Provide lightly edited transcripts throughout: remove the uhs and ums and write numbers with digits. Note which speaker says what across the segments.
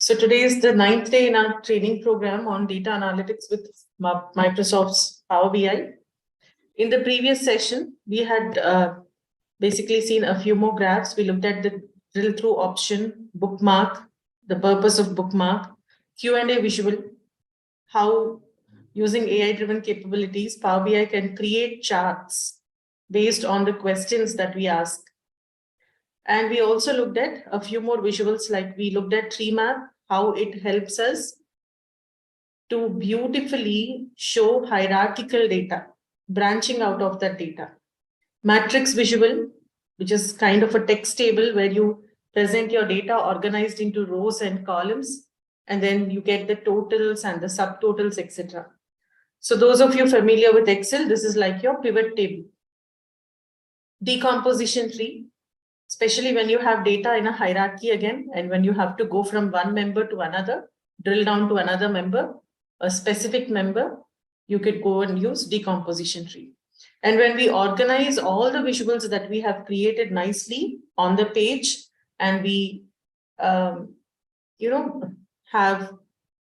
Speaker 1: So today is the 9th day in our training program on data analytics with Microsoft's Power BI. In the previous session, we had basically seen a few more graphs. We looked at the drill through option, bookmark, the purpose of bookmark, Q&A visual, how using AI-driven capabilities, Power BI can create charts based on the questions that we ask. And we also looked at a few more visuals, like we looked at tree map, how it helps us to beautifully show hierarchical data, branching out of that data. Matrix visual, which is kind of a text table where you present your data organized into rows and columns, and then you get the totals and the subtotals, etc. So those of you familiar with Excel, this is like your pivot table. Decomposition tree, especially when you have data in a hierarchy again, and when you have to go from one member to another, drill down to another member, a specific member, you could go and use decomposition tree. And when we organize all the visuals that we have created nicely on the page, and we, have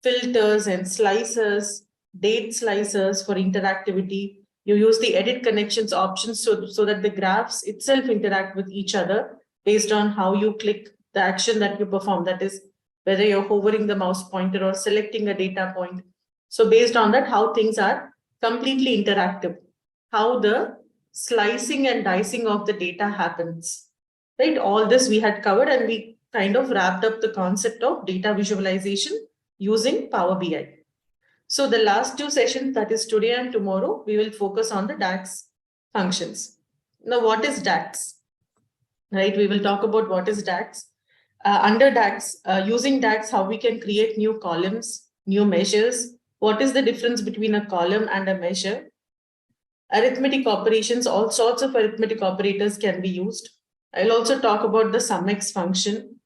Speaker 1: filters and slicers, date slicers for interactivity, you use the edit connections options so that the graphs itself interact with each other based on how you click the action that you perform. That is, whether you're hovering the mouse pointer or selecting a data point. So based on that, how things are completely interactive, how the slicing and dicing of the data happens, right? All this we had covered, and we kind of wrapped up the concept of data visualization using Power BI. So the last two sessions, that is today and tomorrow, we will focus on the DAX functions. Now, what is DAX? Right, we will talk about what is DAX. Under DAX, using DAX, how we can create new columns, new measures. What is the difference between a column and a measure? Arithmetic operations, all sorts of arithmetic operators can be used. I'll also talk about the SUMX function.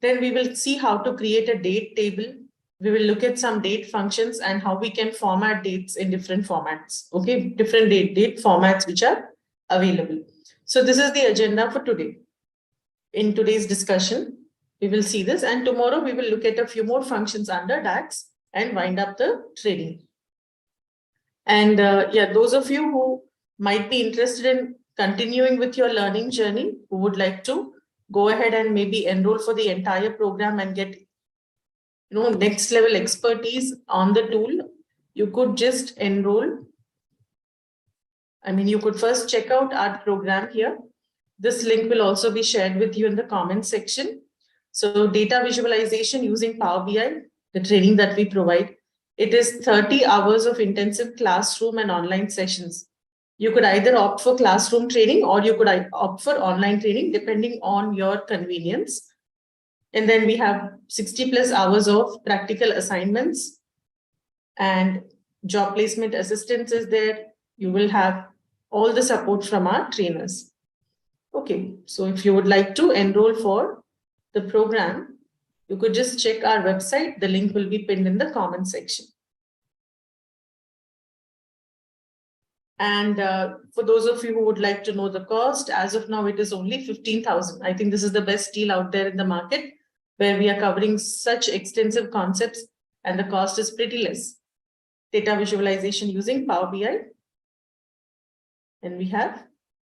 Speaker 1: Then we will see how to create a date table. We will look at some date functions and how we can format dates in different formats. Okay, different date formats which are available. So this is the agenda for today. In today's discussion, we will see this, and tomorrow we will look at a few more functions under DAX and wind up the training. And those of you who might be interested in continuing with your learning journey, who would like to go ahead and maybe enroll for the entire program and get next level expertise on the tool, you could just enroll. I mean, you could first check out our program here. This link will also be shared with you in the comment section. So data visualization using Power BI, the training that we provide, it is 30 hours of intensive classroom and online sessions. You could either opt for classroom training or you could opt for online training, depending on your convenience. And then we have 60 plus hours of practical assignments and job placement assistance is there. You will have all the support from our trainers. Okay, so if you would like to enroll for the program, you could just check our website. The link will be pinned in the comment section. And for those of you who would like to know the cost, as of now, it is only 15,000. I think this is the best deal out there in the market, where we are covering such extensive concepts and the cost is pretty less. Data visualization using Power BI. And we have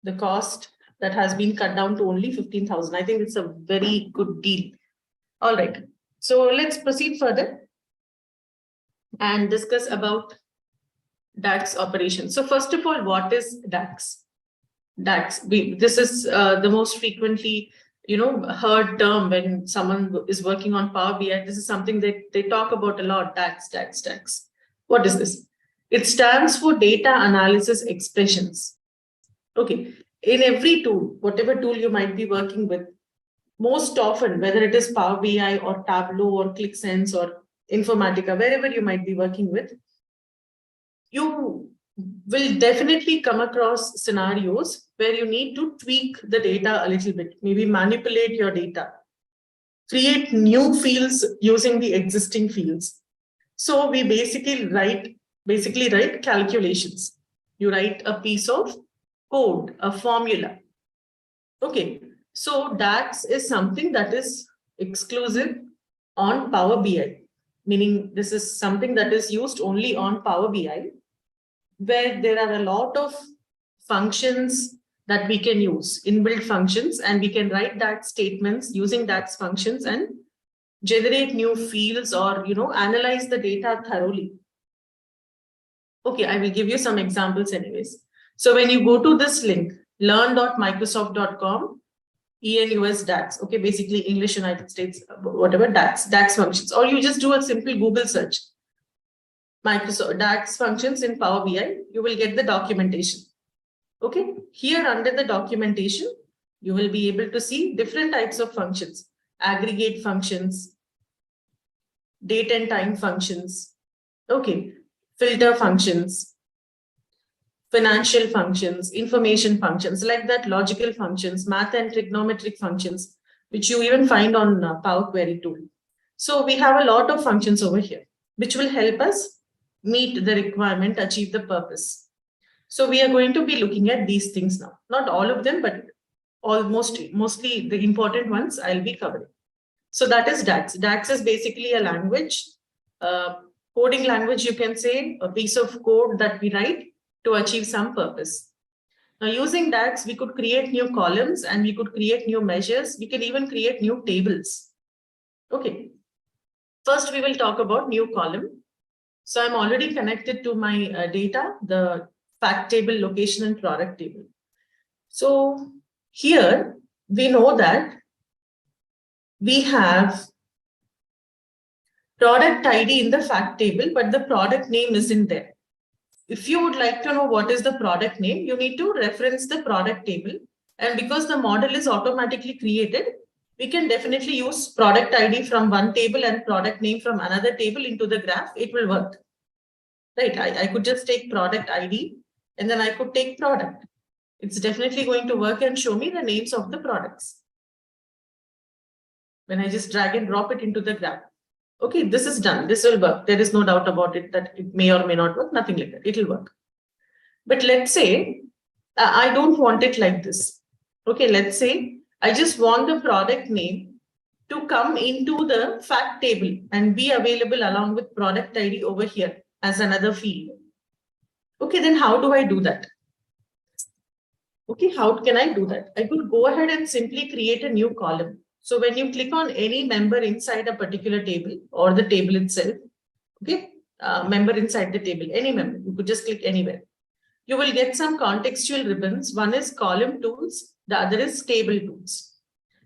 Speaker 1: the cost that has been cut down to only 15,000. I think it's a very good deal. All right, so let's proceed further and discuss about DAX operations. So first of all, what is DAX? DAX, this is the most frequently heard term when someone is working on Power BI. This is something that they talk about a lot. DAX. What is this? It stands for data analysis expressions. Okay, in every tool, whatever tool you might be working with, most often, whether it is Power BI or Tableau or ClickSense or Informatica, wherever you might be working with, you will definitely come across scenarios where you need to tweak the data a little bit, maybe manipulate your data, create new fields using the existing fields. So we basically write calculations. You write a piece of code, a formula. Okay, so DAX is something that is exclusive on Power BI, meaning this is something that is used only on Power BI, where there are a lot of functions that we can use, inbuilt functions, and we can write that statements using that functions and generate new fields or, analyze the data thoroughly. Okay, I will give you some examples anyways. So when you go to this link, learn.microsoft.com, ENUS DAX, okay, basically English United States, whatever, DAX functions, or you just do a simple Google search, Microsoft DAX functions in Power BI, you will get the documentation. Okay, here under the documentation, you will be able to see different types of functions, aggregate functions, date and time functions, okay, filter functions, financial functions, information functions, like that, logical functions, math and trigonometric functions, which you even find on Power Query tool. So we have a lot of functions over here, which will help us meet the requirement, achieve the purpose. So we are going to be looking at these things now. Not all of them, but mostly the important ones I'll be covering. So that is DAX. DAX is basically a language, coding language, you can say, a piece of code that we write to achieve some purpose. Now using DAX, we could create new columns and we could create new measures. We can even create new tables. Okay. First, we will talk about new column. So I'm already connected to my data, the fact table, location, and product table. So here we know that we have product ID in the fact table, but the product name isn't there. If you would like to know what is the product name, you need to reference the product table. And because the model is automatically created, we can definitely use product ID from one table and product name from another table into the graph. It will work. Right? I could just take product ID and then I could take product. It's definitely going to work and show me the names of the products when I just drag and drop it into the graph. Okay, this is done. This will work. There is no doubt about it that it may or may not work. Nothing like that. It will work. But let's say I don't want it like this. Okay, let's say I just want the product name to come into the fact table and be available along with product ID over here as another field. Okay, then how do I do that? Okay, how can I do that? I could go ahead and simply create a new column. So when you click on any member inside a particular table or the table itself, okay, member inside the table, any member, you could just click anywhere. You will get some contextual ribbons. One is column tools, the other is table tools.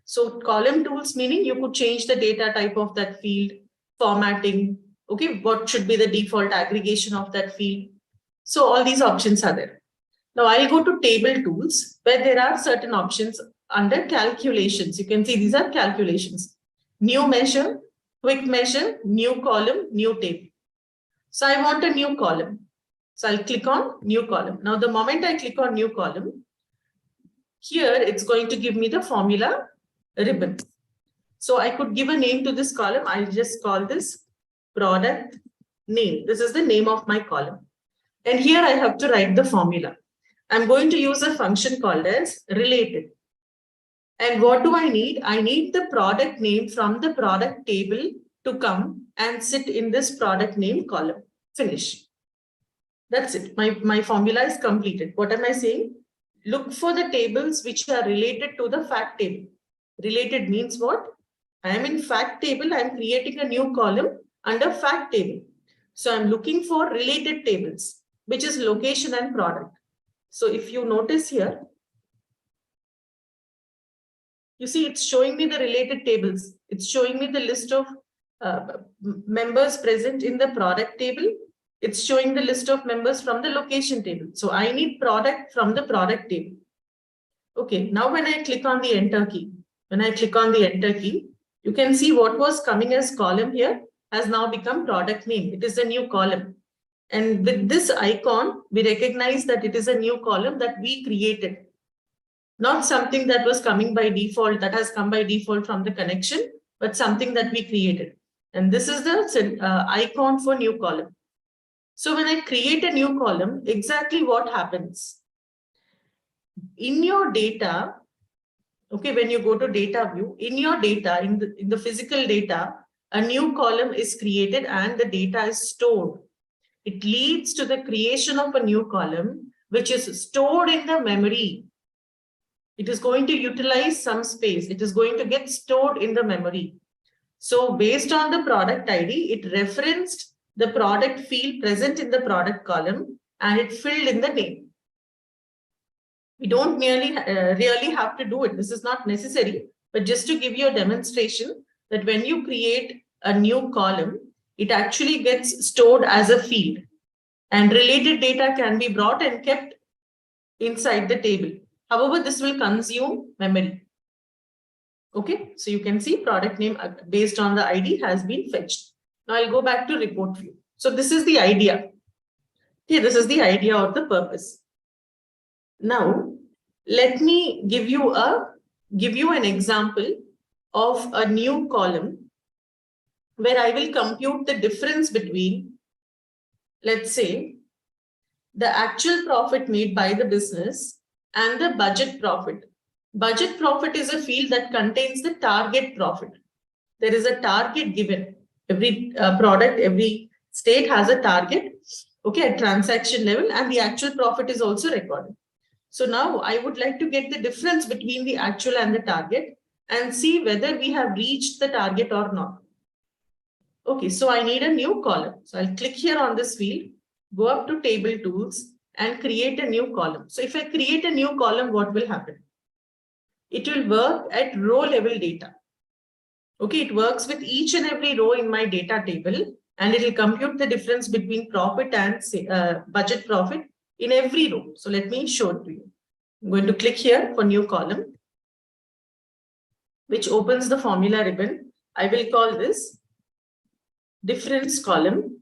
Speaker 1: So column tools meaning you could change the data type of that field, formatting, okay, what should be the default aggregation of that field. So all these options are there. Now I'll go to table tools where there are certain options under calculations. You can see these are calculations. New measure, quick measure, new column, new table. So I want a new column. So I'll click on new column. Now the moment I click on new column, here it's going to give me the formula ribbon. So I could give a name to this column. I'll just call this product name. This is the name of my column. And here I have to write the formula. I'm going to use a function called as related. And what do I need? I need the product name from the product table to come and sit in this product name column. Finish. That's it. My formula is completed. What am I saying? Look for the tables which are related to the fact table. Related means what? I am in fact table. I am creating a new column under fact table. So I'm looking for related tables, which is location and product. So if you notice here, you see it's showing me the related tables. It's showing me the list of members present in the product table. It's showing the list of members from the location table. So I need product from the product table. Okay, now when I click on the enter key, you can see what was coming as column here has now become product name. It is a new column. And with this icon, we recognize that it is a new column that we created. Not something that was coming by default, that has come by default from the connection, but something that we created. And this is the icon for new column. So when I create a new column, exactly what happens? In your data, okay, when you go to data view, in your data, in the physical data, a new column is created and the data is stored. It leads to the creation of a new column, which is stored in the memory. It is going to utilize some space. It is going to get stored in the memory. So based on the product ID, it referenced the product field present in the product column and it filled in the name. We don't really have to do it. This is not necessary, but just to give you a demonstration that when you create a new column, it actually gets stored as a field and related data can be brought and kept inside the table. However, this will consume memory. Okay, so you can see product name based on the ID has been fetched. Now I'll go back to report view. So this is the idea. Okay, this is the idea or the purpose. Now, let me give you an example of a new column where I will compute the difference between, let's say, the actual profit made by the business and the budget profit. Budget profit is a field that contains the target profit. There is a target given. Every product, every state has a target, okay, at transaction level, and the actual profit is also recorded. So now I would like to get the difference between the actual and the target and see whether we have reached the target or not. Okay, so I need a new column. So I'll click here on this field, go up to table tools and create a new column. So if I create a new column, what will happen? It will work at row level data. Okay, it works with each and every row in my data table and it will compute the difference between profit and budget profit in every row. So let me show it to you. I'm going to click here for new column, which opens the formula ribbon. I will call this difference column.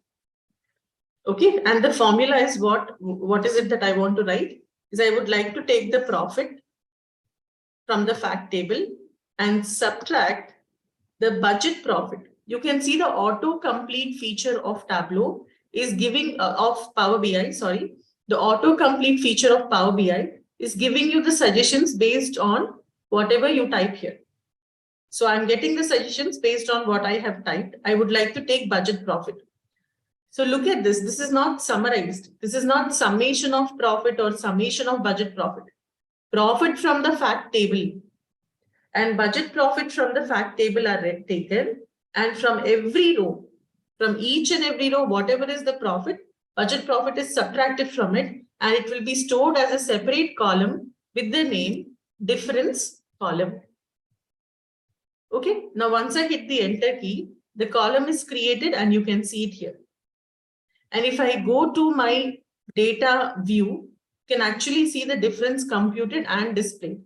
Speaker 1: Okay, and the formula is what is it that I want to write? Is I would like to take the profit from the fact table and subtract the budget profit. You can see the auto-complete feature of Tableau is giving of Power BI, sorry. The auto-complete feature of Power BI is giving you the suggestions based on whatever you type here. So I'm getting the suggestions based on what I have typed. I would like to take budget profit. So look at this. This is not summarized. This is not summation of profit or summation of budget profit. Profit from the fact table and budget profit from the fact table are taken, and from every row, from each and every row, whatever is the profit, budget profit is subtracted from it and it will be stored as a separate column with the name difference column. Okay, now once I hit the enter key, the column is created and you can see it here. And if I go to my data view, you can actually see the difference computed and displayed.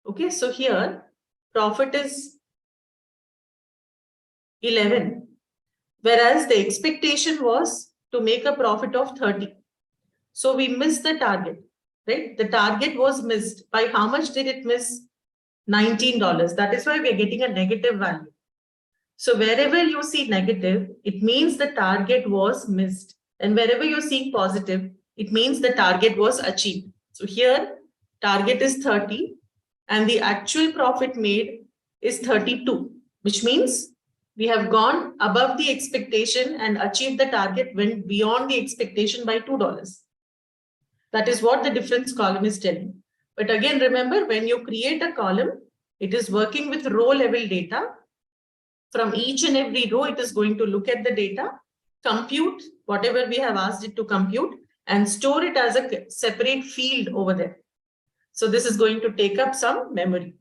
Speaker 1: Okay, so here profit is 11, whereas the expectation was to make a profit of 30. So we missed the target, right? The target was missed. By how much did it miss? $19. That is why we are getting a negative value. So wherever you see negative, it means the target was missed. And wherever you see positive, it means the target was achieved. So here, target is 30 and the actual profit made is 32, which means we have gone above the expectation and achieved the target, went beyond the expectation by $2. That is what the difference column is telling. But again, remember, when you create a column, it is working with row level data. From each and every row, it is going to look at the data, compute whatever we have asked it to compute, and store it as a separate field over there. So this is going to take up some memory.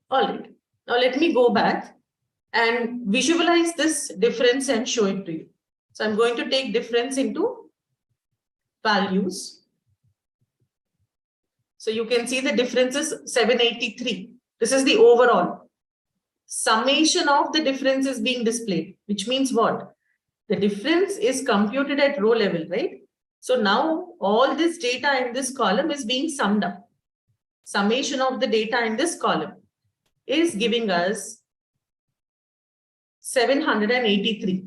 Speaker 1: All right. Now let me go back and visualize this difference and show it to you. So I'm going to take difference into values. So you can see the difference is 783. This is the overall. Summation of the difference is being displayed, which means what? The difference is computed at row level, right? So now all this data in this column is being summed up. Summation of the data in this column is giving us 783.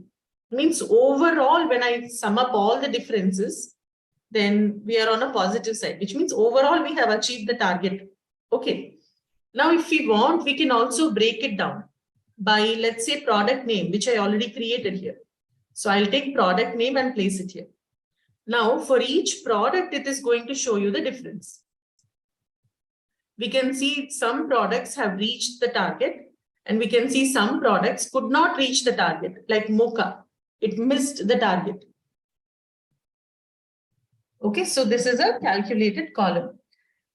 Speaker 1: Means overall, when I sum up all the differences, then we are on a positive side, which means overall we have achieved the target. Okay. Now, if we want, we can also break it down. by, let's say, product name, which I already created here. So I'll take product name and place it here. Now, for each product, it is going to show you the difference. We can see some products have reached the target, and we can see some products could not reach the target, like Mocha. It missed the target. Okay, so this is a calculated column.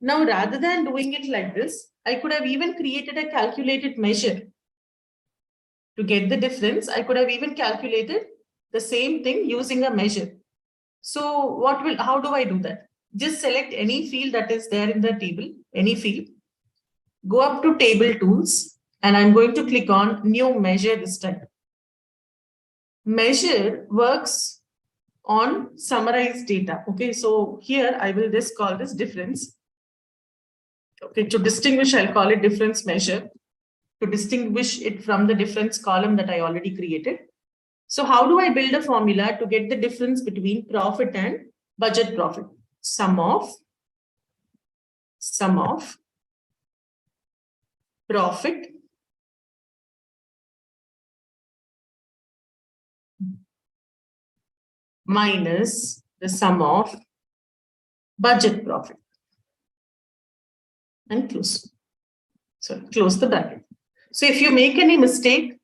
Speaker 1: Now, rather than doing it like this, I could have even created a calculated measure. To get the difference, I could have even calculated the same thing using a measure. So how do I do that? Just select any field that is there in the table, any field. Go up to table tools, and I'm going to click on new measure this time. Measure works on summarized data. Okay, so here I will just call this difference. Okay, to distinguish, I'll call it difference measure, to distinguish it from the difference column that I already created. So how do I build a formula to get the difference between profit and budget profit? Sum of profit minus the sum of budget profit, and close. So close the bracket. So if you make any mistake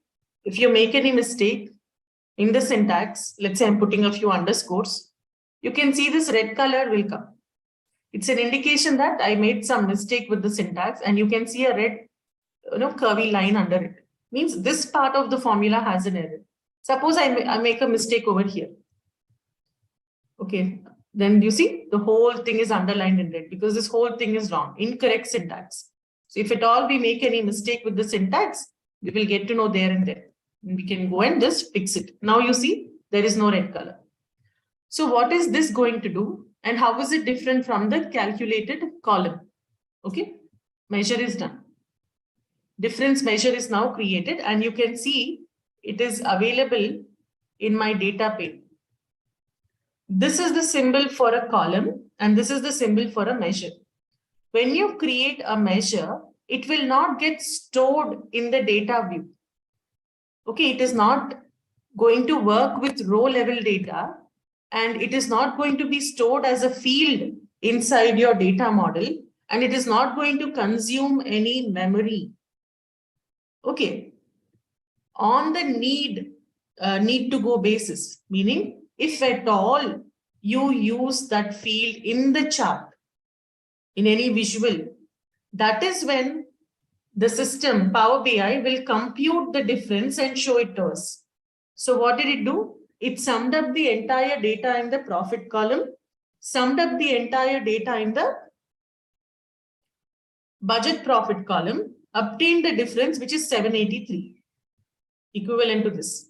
Speaker 1: in the syntax, let's say I'm putting a few underscores, you can see this red color will come. It's an indication that I made some mistake with the syntax, and you can see a red, curvy line under it. Means this part of the formula has an error. Suppose I make a mistake over here. Okay, then you see the whole thing is underlined in red because this whole thing is wrong, incorrect syntax. So if at all we make any mistake with the syntax, we will get to know there and there. And we can go and just fix it. Now you see there is no red color. So what is this going to do? And how is it different from the calculated column? Okay, measure is done. Difference measure is now created, and you can see it is available in my data pane. This is the symbol for a column, and this is the symbol for a measure. When you create a measure, it will not get stored in the data view. Okay, it is not going to work with row level data, and it is not going to be stored as a field inside your data model, and it is not going to consume any memory. Okay, on the need to go basis, meaning if at all you use that field in the chart, in any visual, that is when the system, Power BI, will compute the difference and show it to us. So what did it do? It summed up the entire data in the profit column, summed up the entire data in the budget profit column, obtained the difference, which is 783, equivalent to this.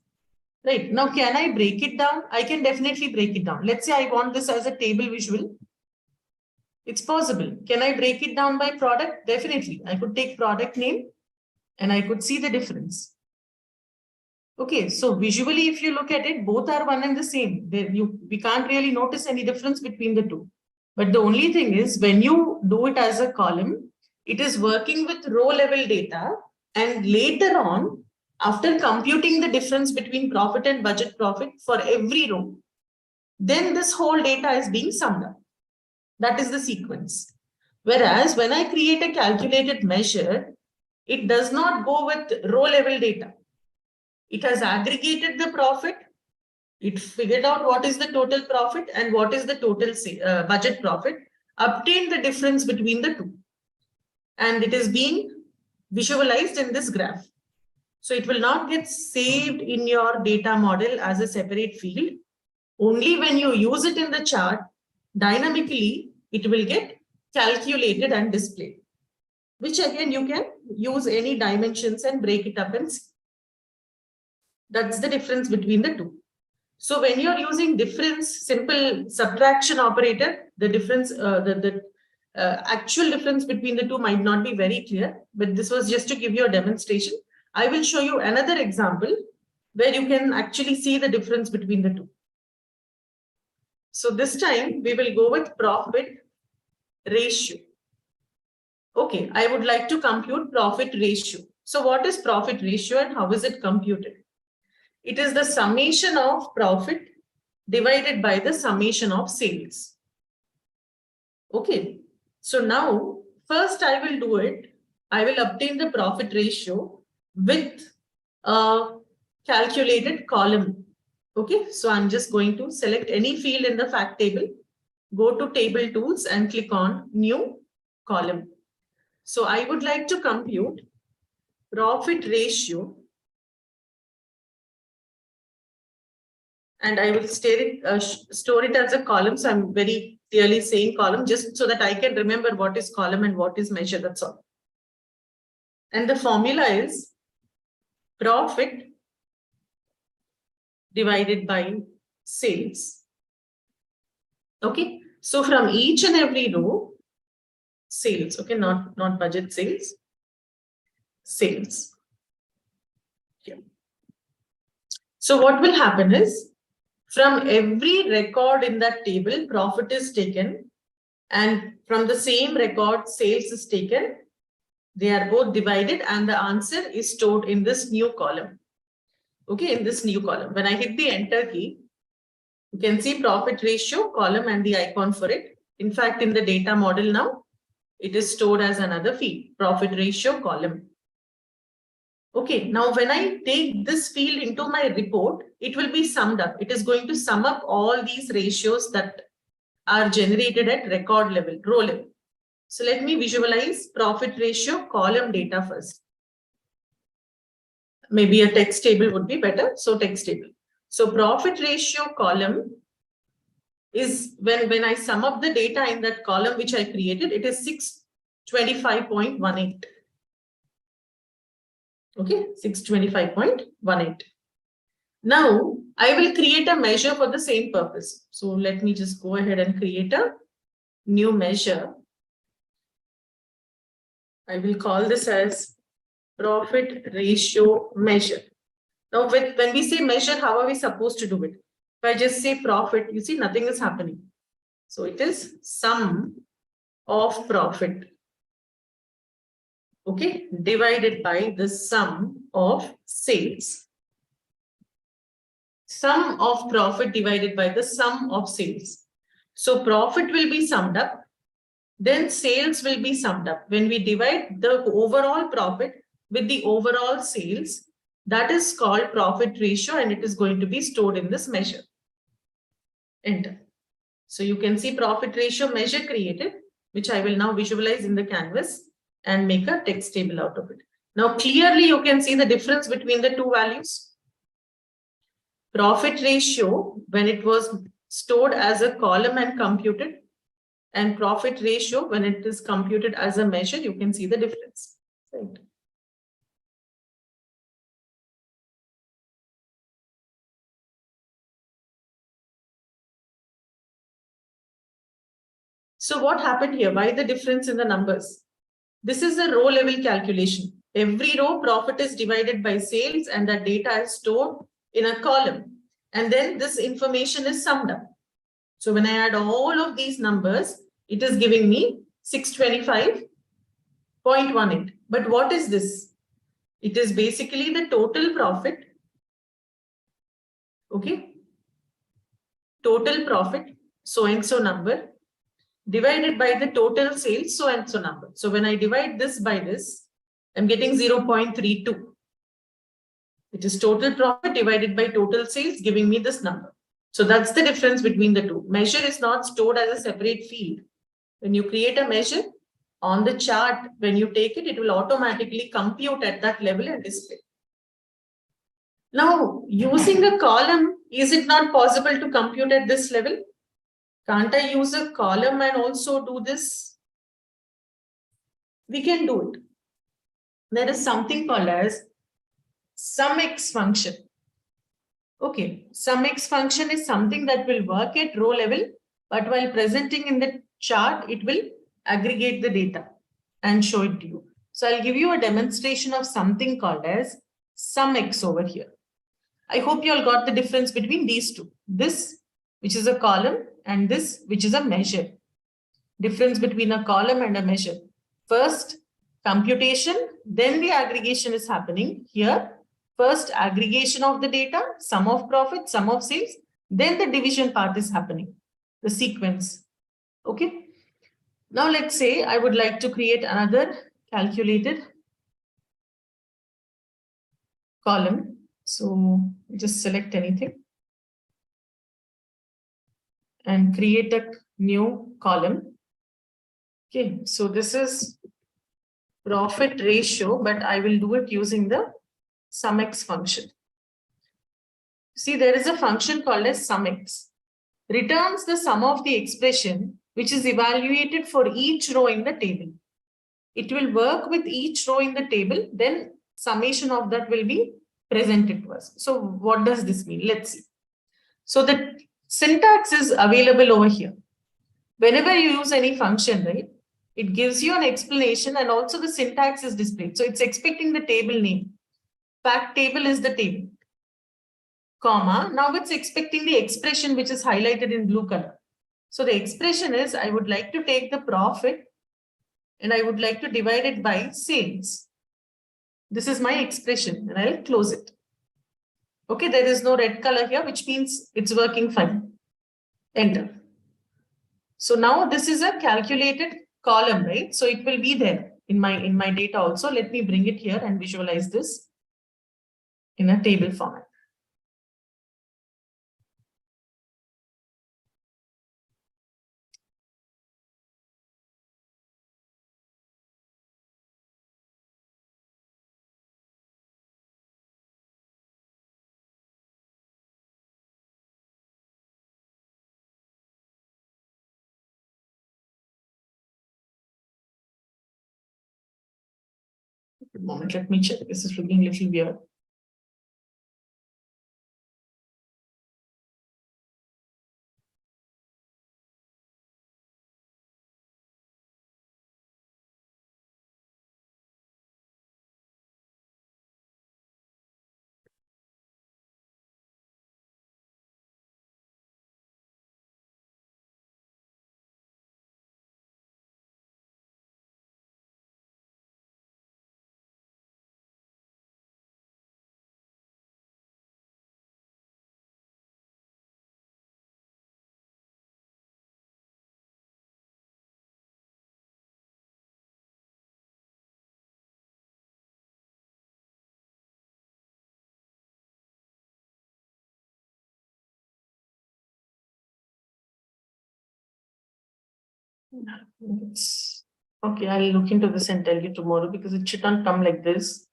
Speaker 1: Right, now can I break it down? I can definitely break it down. Let's say I want this as a table visual. It's possible. Can I break it down by product? Definitely. I could take product name and I could see the difference. Okay, so visually, if you look at it, both are one and the same. We can't really notice any difference between the two. But the only thing is, when you do it as a column, it is working with row level data, and later on, after computing the difference between profit and budget profit for every row, then this whole data is being summed up. That is the sequence. Whereas when I create a calculated measure, it does not go with row level data. It has aggregated the profit. It figured out what is the total profit and what is the total budget profit, obtained the difference between the two. And it is being visualized in this graph. So it will not get saved in your data model as a separate field. Only when you use it in the chart, dynamically, it will get calculated and displayed, which again, you can use any dimensions and break it up and see. That's the difference between the two. So when you're using difference, simple subtraction operator, the difference, actual difference between the two might not be very clear, but this was just to give you a demonstration. I will show you another example where you can actually see the difference between the two. So this time we will go with profit ratio. Okay, I would like to compute profit ratio. So what is profit ratio and how is it computed? It is the summation of profit divided by the summation of sales. Okay. So now, first I will do it. I will obtain the profit ratio with a calculated column. Okay. So I'm just going to select any field in the fact table, go to table tools and click on new column. So I would like to compute profit ratio, and I will store it as a column. So I'm very clearly saying column just so that I can remember what is column and what is measure. That's all. And the formula is profit divided by sales. Okay. So from each and every row, sales. Okay. Not budget, sales. Sales. Yeah. So what will happen is, from every record in that table, profit is taken, and from the same record, sales is taken. They are both divided and the answer is stored in this new column. Okay, in this new column. When I hit the enter key, you can see profit ratio column and the icon for it. In fact, in the data model now, it is stored as another field, profit ratio column. Okay, now when I take this field into my report, it will be summed up. It is going to sum up all these ratios that are generated at record level, row level. So let me visualize profit ratio column data first. Maybe a text table would be better. So text table. So profit ratio column is when I sum up the data in that column which I created, it is 625.18. Okay, 625.18. Now I will create a measure for the same purpose. So let me just go ahead and create a new measure. I will call this as profit ratio measure. Now, when we say measure, how are we supposed to do it? If I just say profit, you see nothing is happening. So it is sum of profit. Okay, divided by the sum of sales. Sum of profit divided by the sum of sales. So profit will be summed up. Then sales will be summed up. When we divide the overall profit with the overall sales, that is called profit ratio, and it is going to be stored in this measure. Enter. So you can see profit ratio measure created, which I will now visualize in the canvas and make a text table out of it. Now clearly you can see the difference between the two values. Profit ratio, when it was stored as a column and computed, and profit ratio, when it is computed as a measure, you can see the difference. Right. So what happened here? Why the difference in the numbers? This is a row level calculation. Every row profit is divided by sales and the data is stored in a column. And then this information is summed up. So when I add all of these numbers, it is giving me 625.18. But what is this? It is basically the total profit. Okay. Total profit, so and so number, divided by the total sales, so and so number. So when I divide this by this, I'm getting 0.32. It is total profit divided by total sales, giving me this number. So that's the difference between the two. Measure is not stored as a separate field. When you create a measure on the chart, when you take it, it will automatically compute at that level and display. Now, using a column, is it not possible to compute at this level? Can't I use a column and also do this? We can do it. There is something called as SUMX function. Okay, SUMX function is something that will work at row level, but while presenting in the chart, it will aggregate the data and show it to you. So I'll give you a demonstration of something called as SUMX over here. I hope you all got the difference between these two. This, which is a column, and this, which is a measure. Difference between a column and a measure. First, computation, then the aggregation is happening here. First aggregation of the data, sum of profit, sum of sales, then the division part is happening, the sequence. Okay. Now let's say I would like to create another calculated column. So just select anything and create a new column. Okay, so this is profit ratio, but I will do it using the SUMX function. See, there is a function called as SUMX. Returns the sum of the expression which is evaluated for each row in the table. It will work with each row in the table, then summation of that will be presented to us. So what does this mean? Let's see. So the syntax is available over here. Whenever you use any function, right, it gives you an explanation and also the syntax is displayed. So it's expecting the table name. Fact table is the table. Comma. Now it's expecting the expression which is highlighted in blue color. So the expression is, I would like to take the profit and I would like to divide it by sales. This is my expression and I'll close it. Okay, there is no red color here, which means it's working fine. Enter. So now this is a calculated column, right? So it will be there in my data also. Let me bring it here and visualize this in a table format. One moment, let me check. This is looking a little weird. Okay, I'll look into this and tell you tomorrow because it should not come like this.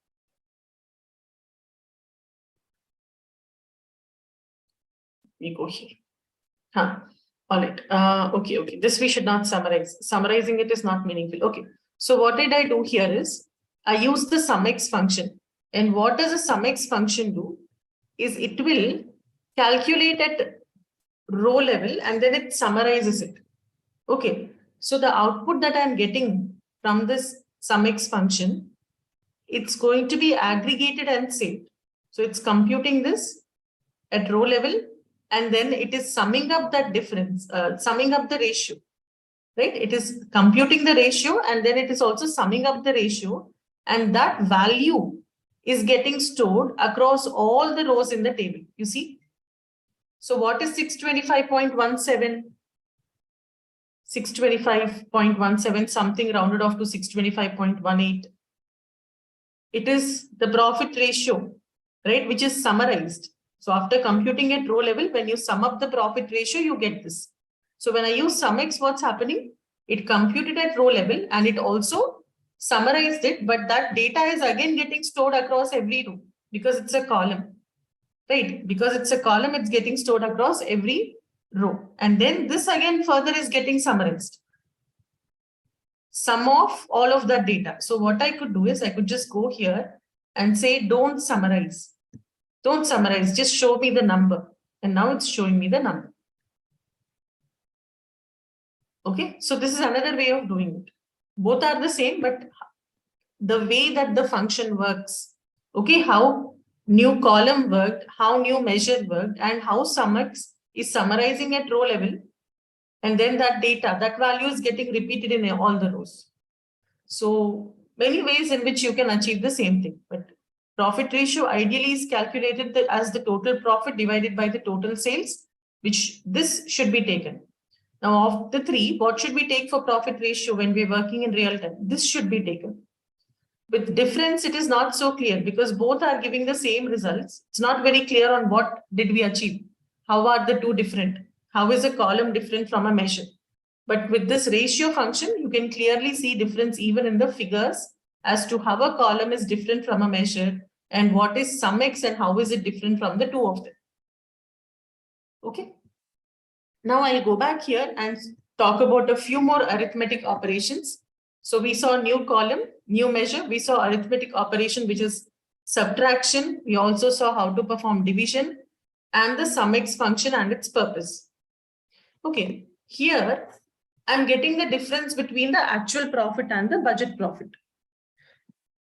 Speaker 1: We go here. All right. Okay. This we should not summarize. Summarizing it is not meaningful. Okay. So what did I do here is I use the SUMX function. And what does a SUMX function do? Is it will calculate at row level and then it summarizes it. Okay. So the output that I'm getting from this SUMX function, it's going to be aggregated and saved. So it's computing this at row level and then it is summing up that difference, summing up the ratio, right? It is computing the ratio and then it is also summing up the ratio and that value is getting stored across all the rows in the table. You see? So what is 625.17? 625.17, something rounded off to 625.18. It is the profit ratio, right, which is summarized. So after computing at row level, when you sum up the profit ratio, you get this. So when I use SUMX, what's happening? It computed at row level and it also summarized it, but that data is again getting stored across every row because it's a column, right? Because it's a column, it's getting stored across every row. And then this again further is getting summarized. Sum of all of that data. So what I could do is I could just go here and say, don't summarize. Don't summarize, just show me the number. And now it's showing me the number. Okay, so this is another way of doing it. Both are the same, but the way that the function works, okay, how new column worked, how new measure worked, and how SUMX is summarizing at row level. And then that data, that value is getting repeated in all the rows. So many ways in which you can achieve the same thing. But profit ratio ideally is calculated as the total profit divided by the total sales, which this should be taken. Now, of the three, what should we take for profit ratio when we're working in real time? This should be taken. With difference, it is not so clear because both are giving the same results. It's not very clear on what did we achieve. How are the two different? How is a column different from a measure? But with this ratio function, you can clearly see difference even in the figures as to how a column is different from a measure and what is SUMX and how is it different from the two of them. Okay. Now I'll go back here and talk about a few more arithmetic operations. So we saw new column, new measure. We saw arithmetic operation, which is subtraction. We also saw how to perform division and the SUMX function and its purpose. Okay, here I'm getting the difference between the actual profit and the budget profit.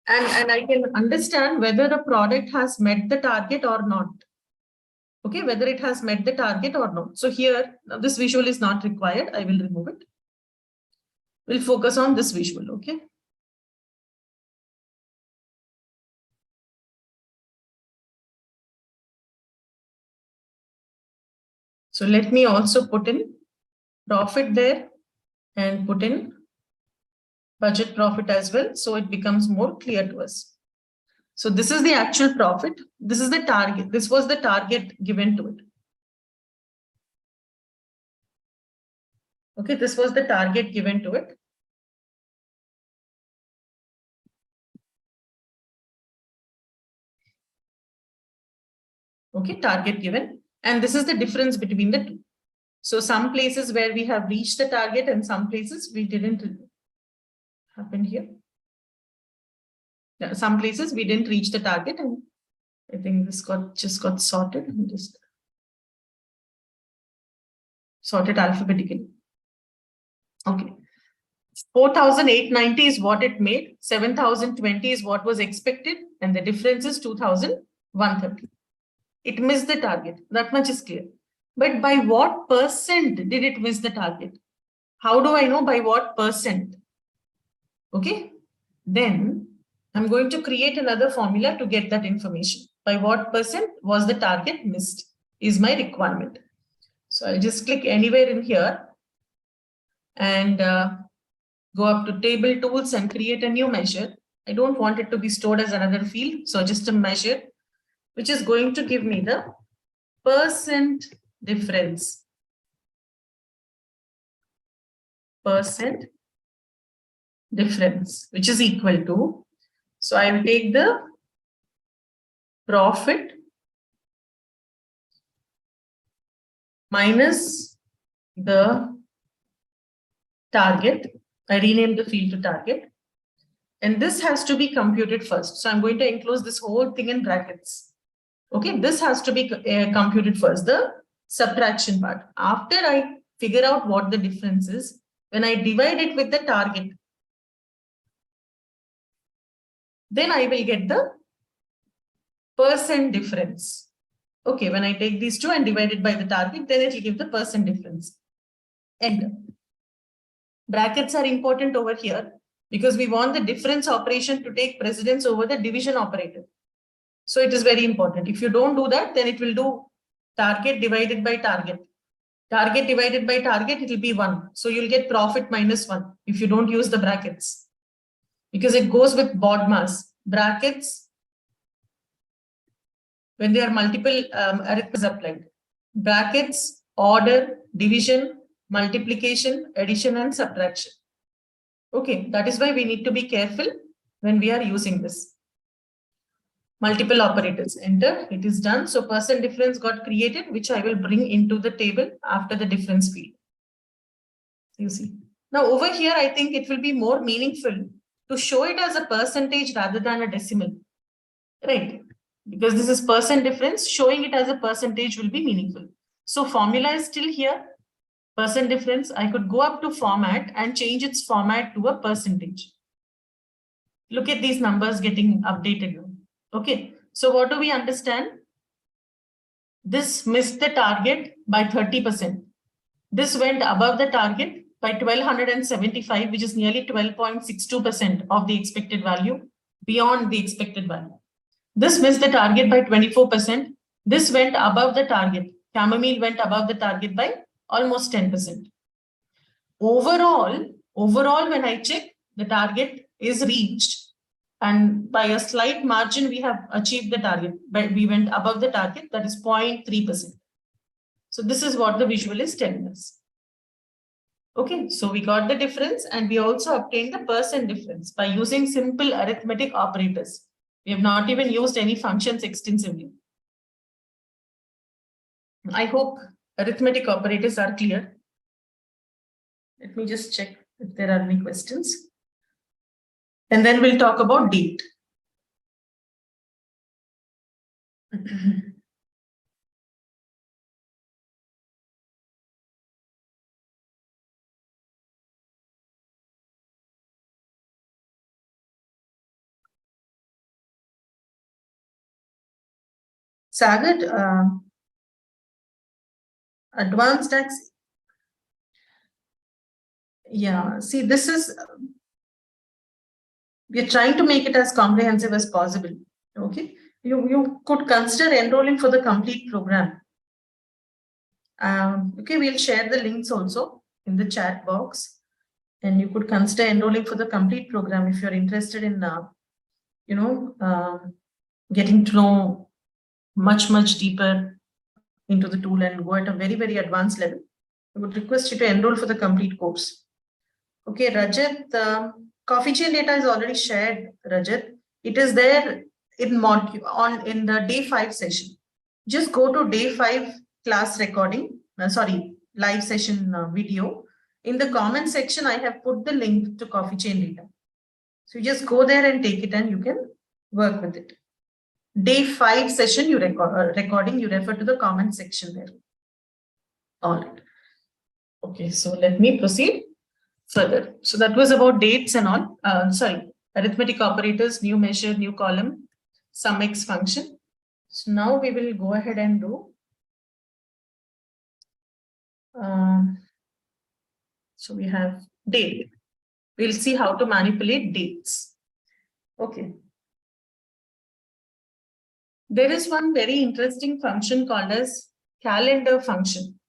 Speaker 1: And I can understand whether the product has met the target or not. Okay, whether it has met the target or not. So here, this visual is not required. I will remove it. We'll focus on this visual, okay? So let me also put in profit there and put in budget profit as well. So it becomes more clear to us. So this is the actual profit. This is the target. This was the target given to it. Okay, this was the target given to it. Okay, target given. And this is the difference between the two. So some places where we have reached the target and some places we didn't happen here. Yeah, some places we didn't reach the target and I think this just got sorted and just sorted alphabetically. Okay. 4,890 is what it made. 7,020 is what was expected. And the difference is 2,130. It missed the target. That much is clear. But by what percent did it miss the target? How do I know by what percent? Okay. Then I'm going to create another formula to get that information. By what percent was the target missed is my requirement. So I'll just click anywhere in here and go up to table tools and create a new measure. I don't want it to be stored as another field. So just a measure, which is going to give me the percent difference. Percent difference, which is equal to, so I will take the profit minus the target. I renamed the field to target. And this has to be computed first. So I'm going to enclose this whole thing in brackets. Okay, this has to be computed first, the subtraction part. After I figure out what the difference is, when I divide it with the target, then I will get the percent difference. Okay, when I take these two and divide it by the target, then it will give the percent difference. Enter. Brackets are important over here because we want the difference operation to take precedence over the division operator. So it is very important. If you don't do that, then it will do target divided by target. Target divided by target, it will be 1. So you'll get profit minus 1 if you don't use the brackets. Because it goes with BODMAS. Brackets, when there are multiple arithmetics applied. Brackets, order, division, multiplication, addition, and subtraction. Okay, that is why we need to be careful when we are using this. Multiple operators. Enter. It is done. So percent difference got created, which I will bring into the table after the difference field. You see. Now over here, I think it will be more meaningful to show it as a percentage rather than a decimal. Right. Because this is percent difference, showing it as a percentage will be meaningful. So formula is still here. Percent difference. I could go up to format and change its format to a percentage. Look at these numbers getting updated now. Okay, so what do we understand? This missed the target by 30%. This went above the target by 1275, which is nearly 12.62% of the expected value, beyond the expected value. This missed the target by 24%. This went above the target. Chamomile went above the target by almost 10%. Overall, when I check, the target is reached. And by a slight margin, we have achieved the target, but we went above the target, that is 0.3%. So this is what the visual is telling us. Okay, so we got the difference and we also obtained the percent difference by using simple arithmetic operators. We have not even used any functions extensively. I hope arithmetic operators are clear. Let me just check if there are any questions. And then we'll talk about date. Sagar, advanced tax. Yeah, see, this is, we're trying to make it as comprehensive as possible. Okay, you could consider enrolling for the complete program. Okay, we'll share the links also in the chat box, and you could consider enrolling for the complete program if you're interested in, getting to know much deeper into the tool and go at a very, very advanced level. I would request you to enroll for the complete course. Okay, Rajat, the coffee chain data is already shared, Rajat. It is there in the day 5 session. Just go to day 5 class recording, live session video. In the comment section, I have put the link to coffee chain data. So you just go there and take it and you can work with it. Day 5 session you recording, you refer to the comment section there. All right. Okay, so let me proceed further. So that was about dates and all. Arithmetic operators, new measure, new column, SUMX function. So now we will go ahead and do. So we have date. We'll see how to manipulate dates. Okay. There is one very interesting function called as calendar function.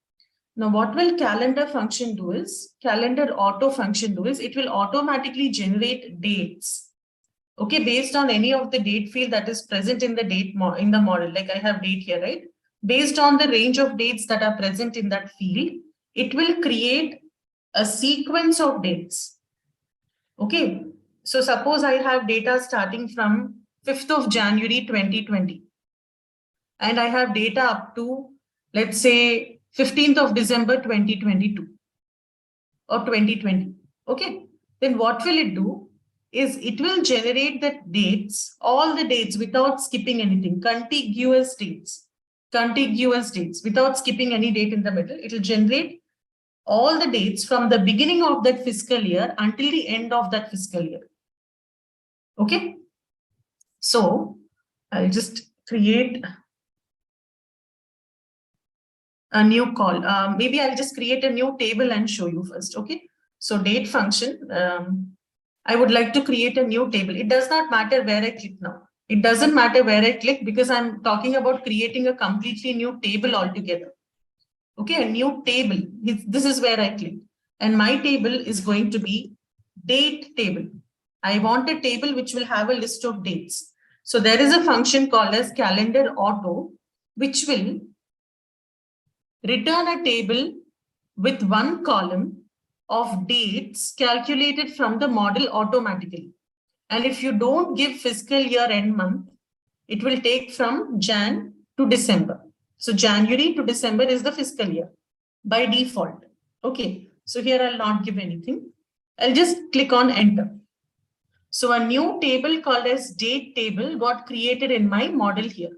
Speaker 1: Now, what will calendar function do is, calendar auto function do is, it will automatically generate dates. Okay, based on any of the date field that is present in the in the model. Like I have date here, right? Based on the range of dates that are present in that field, it will create a sequence of dates. Okay, so suppose I have data starting from 5th of January 2020. And I have data up to, let's say, 15th of December 2022 or 2020. Okay, then what will it do is it will generate the dates, all the dates without skipping anything, contiguous dates without skipping any date in the middle. It will generate all the dates from the beginning of that fiscal year until the end of that fiscal year. Okay, so I'll just create a new call. Maybe I'll just create a new table and show you first. Okay, so date function. I would like to create a new table. It does not matter where I click now. It doesn't matter where I click because I'm talking about creating a completely new table altogether. Okay, a new table. This is where I click. And my table is going to be date table. I want a table which will have a list of dates. So there is a function called as calendar auto, which will return a table with one column of dates calculated from the model automatically. And if you don't give fiscal year end month, it will take from Jan to December. So January to December is the fiscal year by default. Okay, so here I'll not give anything. I'll just click on enter. So a new table called as date table got created in my model here.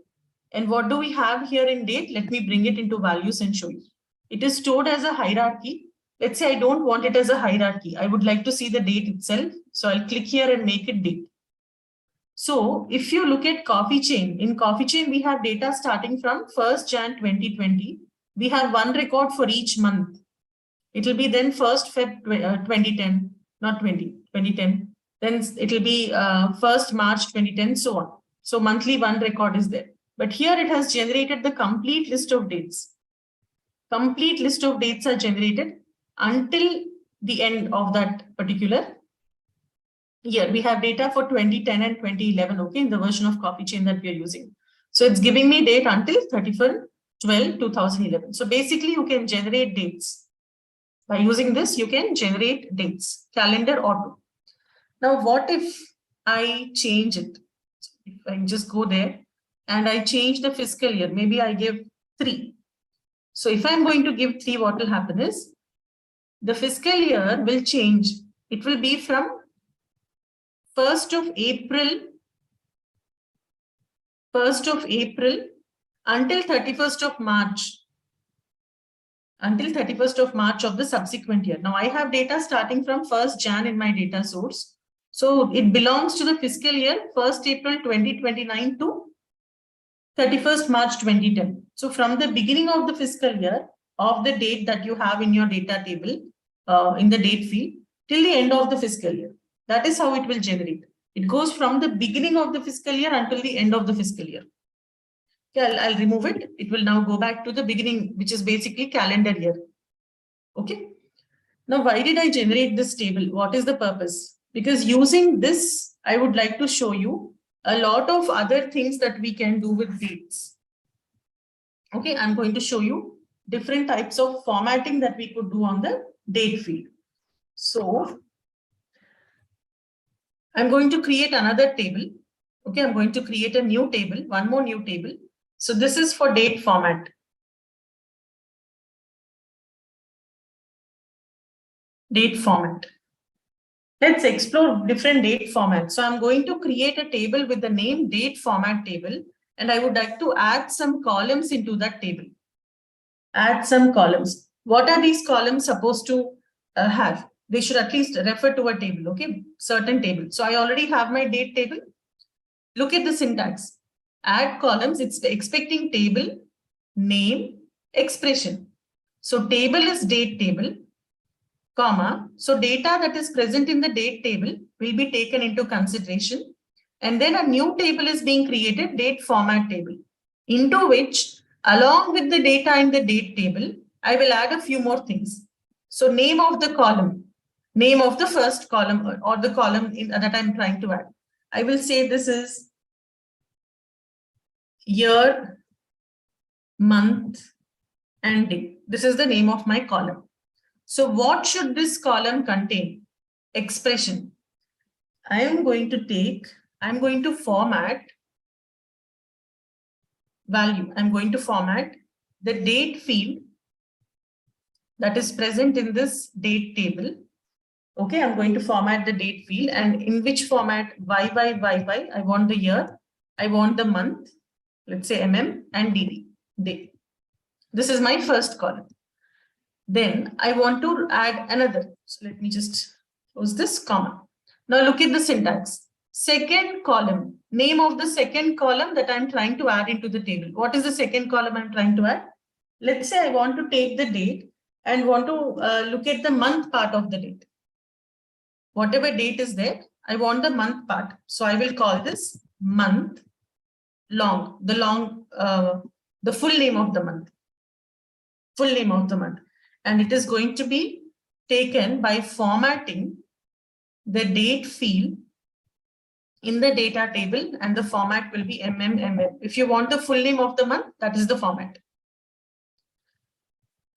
Speaker 1: And what do we have here in date? Let me bring it into values and show you. It is stored as a hierarchy. Let's say I don't want it as a hierarchy. I would like to see the date itself. So I'll click here and make it date. So if you look at coffee chain, in coffee chain, we have data starting from 1st Jan 2020. We have one record for each month. It will be then 1st Feb 2010, not 2010. Then it will be 1st March 2010, so on. So monthly one record is there. But here it has generated the complete list of dates. Complete list of dates are generated until the end of that particular year. We have data for 2010 and 2011, okay, in the version of copy chain that we are using. So it's giving me date until 31/12/2011. So basically you can generate dates. By using this, you can generate dates, calendar auto. Now, what if I change it? If I just go there and I change the fiscal year, maybe I give 3. So if I'm going to give 3, what will happen is the fiscal year will change. It will be from 1st of April until 31st of March. Until 31st of March of the subsequent year. Now I have data starting from 1st Jan in my data source. So it belongs to the fiscal year 1st April 2029 to 31st March 2010. So from the beginning of the fiscal year of the date that you have in your data table, in the date field, till the end of the fiscal year. That is how it will generate. It goes from the beginning of the fiscal year until the end of the fiscal year. Okay, I'll remove it. It will now go back to the beginning, which is basically calendar year. Okay. Now, why did I generate this table? What is the purpose? Because using this, I would like to show you a lot of other things that we can do with dates. Okay, I'm going to show you different types of formatting that we could do on the date field. So, I'm going to create another table. Okay, I'm going to create a new table, one more new table. So this is for date format. Date format. Let's explore different date formats. So I'm going to create a table with the name date format table, and I would like to add some columns into that table. Add some columns. What are these columns supposed to have? They should at least refer to a table, okay? Certain table. So I already have my date table. Look at the syntax. Add columns, it's expecting table, name, expression. So table is date table, comma. So data that is present in the date table will be taken into consideration. And then a new table is being created, date format table, into which, along with the data in the date table, I will add a few more things. So name of the column, name of the first column or the column that I'm trying to add. I will say this is year, month, and day. This is the name of my column. So what should this column contain? Expression. I'm going to format value. I'm going to format the date field that is present in this date table. Okay, I'm going to format the date field, and in which format? Y. I want the year. I want the month. Let's say MM and DD, day. This is my first column. Then I want to add another. So let me just close this comma. Now look at the syntax. Second column, name of the second column that I'm trying to add into the table. What is the second column I'm trying to add? Let's say I want to take the date and want to look at the month part of the date. Whatever date is there, I want the month part. So I will call this month. The full name of the month. Full name of the month. And it is going to be taken by formatting the date field in the data table, and the format will be MMMM. If you want the full name of the month, that is the format.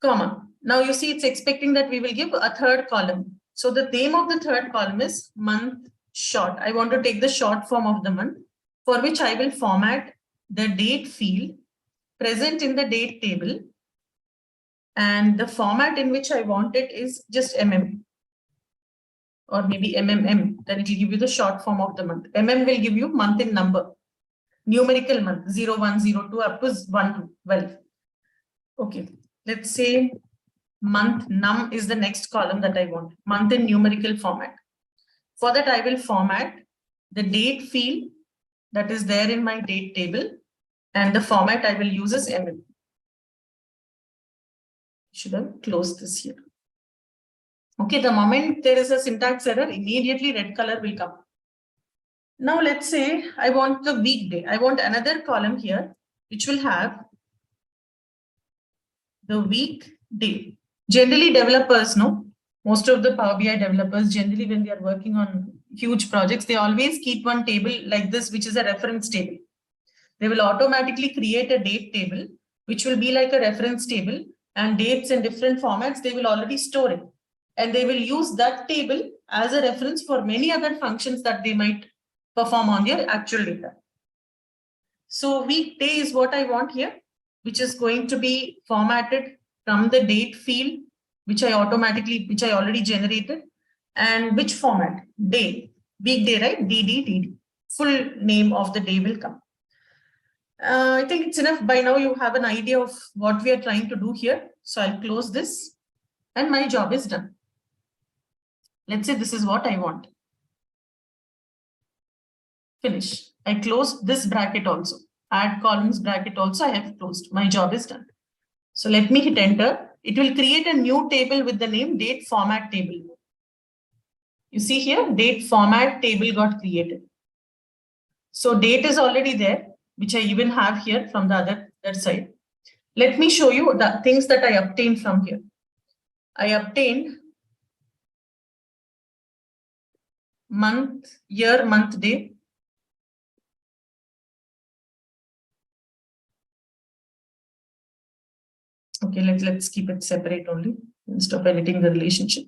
Speaker 1: Comma. Now you see it's expecting that we will give a third column. So the name of the third column is month short. I want to take the short form of the month, for which I will format the date field present in the date table, and the format in which I want it is just MM or maybe MMM. Then it will give you the short form of the month. MM will give you month in number, numerical month 0, 1, 0, 2 up to 1 to 12. Okay, let's say month num is the next column that I want, month in numerical format. For that, I will format the date field that is there in my date table, and the format I will use is MM. Should have closed this here. Okay, the moment there is a syntax error, immediately red color will come. Now let's say I want the weekday. I want another column here, which will have the weekday. Generally, developers know, most of the Power BI developers, generally when they are working on huge projects, they always keep one table like this, which is a reference table. They will automatically create a date table, which will be like a reference table, and dates in different formats, they will already store it. And they will use that table as a reference for many other functions that they might perform on their actual data. So weekday is what I want here, which is going to be formatted from the date field, which I already generated. And which format? Day, weekday, right? DD. Full name of the day will come. I think it's enough. By now you have an idea of what we are trying to do here. So I'll close this and my job is done. Let's say this is what I want. Finish. I closed this bracket also. Add columns bracket also I have closed. My job is done. So let me hit enter. It will create a new table with the name date format table. You see here, date format table got created. So date is already there, which I even have here from the other side. Let me show you the things that I obtained from here. I obtained month, year, month, day. Okay, let's keep it separate only instead of editing the relationship.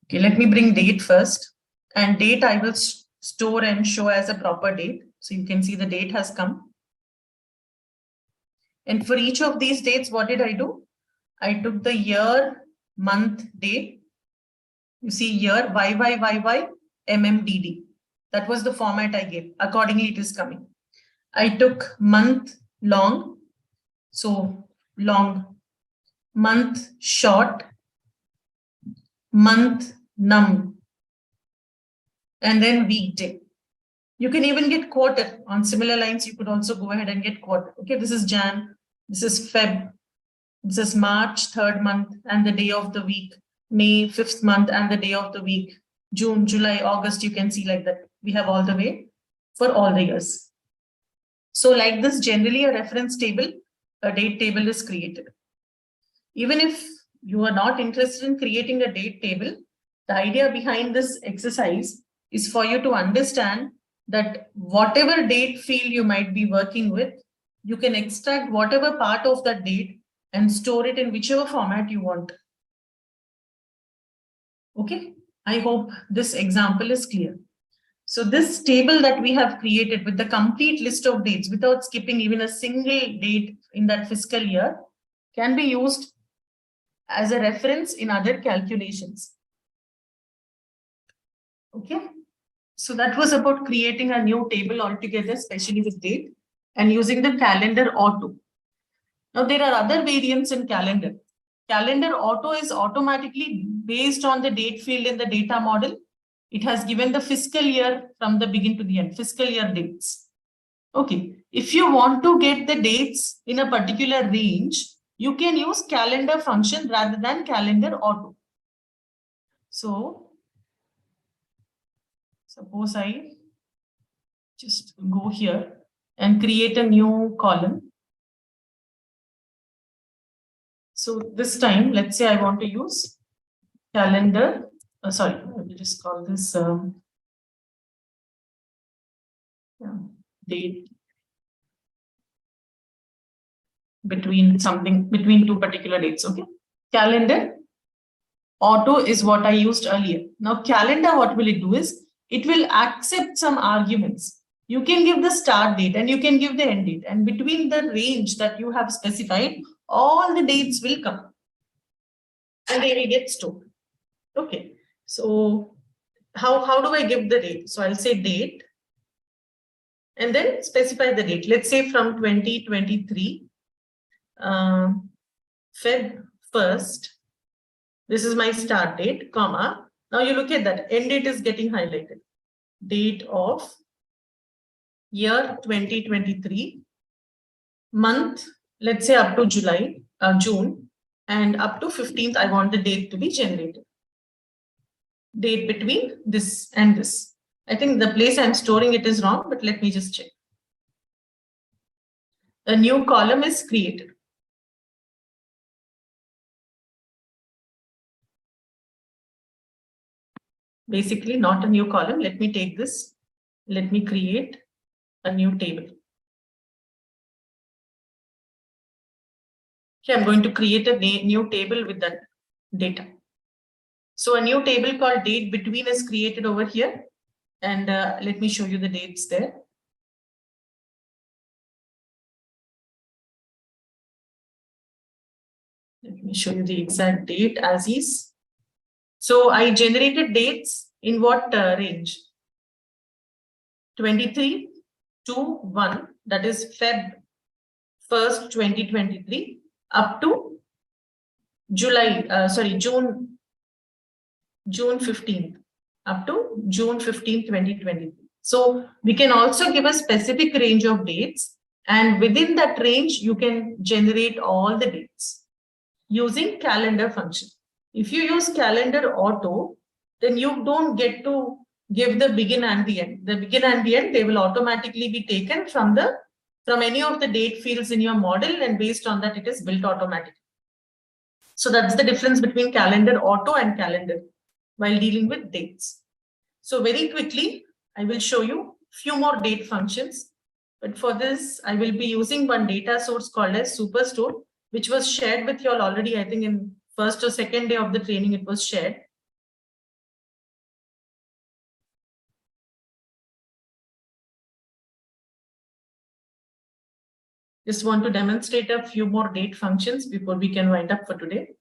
Speaker 1: Okay, let me bring date first. And date I will store and show as a proper date. So you can see the date has come. And for each of these dates, what did I do? I took the year, month, day. You see year, YYYY, MMDD. That was the format I gave. Accordingly, it is coming. I took month long. So long. Month short. Month num. And then weekday. You can even get quarter. On similar lines, you could also go ahead and get quarter. Okay, this is Jan. This is Feb. This is March, 3rd month, and the day of the week. May, 5th month, and the day of the week. June, July, August, you can see like that. We have all the way for all the years. So like this, generally a reference table, a date table is created. Even if you are not interested in creating a date table, the idea behind this exercise is for you to understand that whatever date field you might be working with, you can extract whatever part of that date and store it in whichever format you want. Okay, I hope this example is clear. So this table that we have created with the complete list of dates without skipping even a single date in that fiscal year can be used as a reference in other calculations. Okay, so that was about creating a new table altogether, especially with date, and using the calendar auto. Now there are other variants in calendar. Calendar auto is automatically based on the date field in the data model. It has given the fiscal year from the beginning to the end, fiscal year dates. Okay, if you want to get the dates in a particular range, you can use calendar function rather than calendar auto. So suppose I just go here and create a new column. So this time, let's say I want to use calendar. Sorry, let me just call this date between two particular dates. Okay, calendar auto is what I used earlier. Now calendar, what will it do is it will accept some arguments. You can give the start date and you can give the end date, and between the range that you have specified, all the dates will come and they will get stored. Okay, so how do I give the date? So I'll say date and then specify the date. Let's say from 2023, Feb 1st. This is my start date, comma. Now you look at that, end date is getting highlighted. Date of year 2023, month, let's say up to June, And up to 15th, I want the date to be generated. Date between this and this. I think the place I'm storing it is wrong, but let me just check. A new column is created. Basically, not a new column. Let me take this. Let me create a new table. Okay, I'm going to create a new table with that data. So a new table called date between is created over here. And let me show you the dates there. Let me show you the exact date as is. So I generated dates in what range? 23 to 1, that is Feb 1st, 2023, up to June 15th, up to June 15th, 2023. So we can also give a specific range of dates, and within that range, you can generate all the dates using calendar function. If you use calendar auto, then you don't get to give the begin and the end. The begin and the end, they will automatically be taken from any of the date fields in your model, and based on that, it is built automatically. So that's the difference between calendar auto and calendar while dealing with dates. So very quickly, I will show you few more date functions. But for this, I will be using one data source called as Superstore, which was shared with you all already, I think in first or second day of the training, it was shared. Just want to demonstrate a few more date functions before we can wind up for today.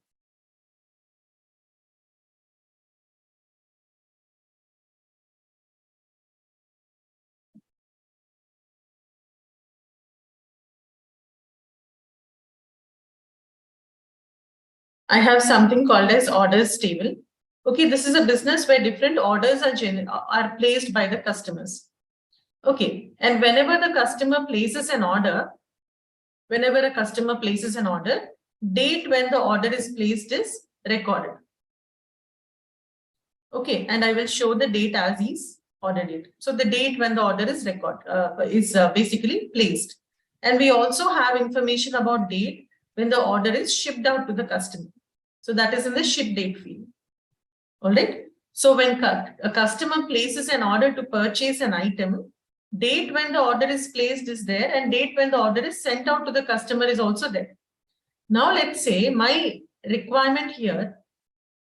Speaker 1: I have something called as orders table. Okay, this is a business where different orders are placed by the customers. Okay, and whenever a customer places an order, date when the order is placed is recorded. Okay, and I will show the date as is order date. So the date when the order is basically placed. And we also have information about date when the order is shipped out to the customer. So that is in the ship date field. All right. So when a customer places an order to purchase an item, date when the order is placed is there, and date when the order is sent out to the customer is also there. Now let's say my requirement here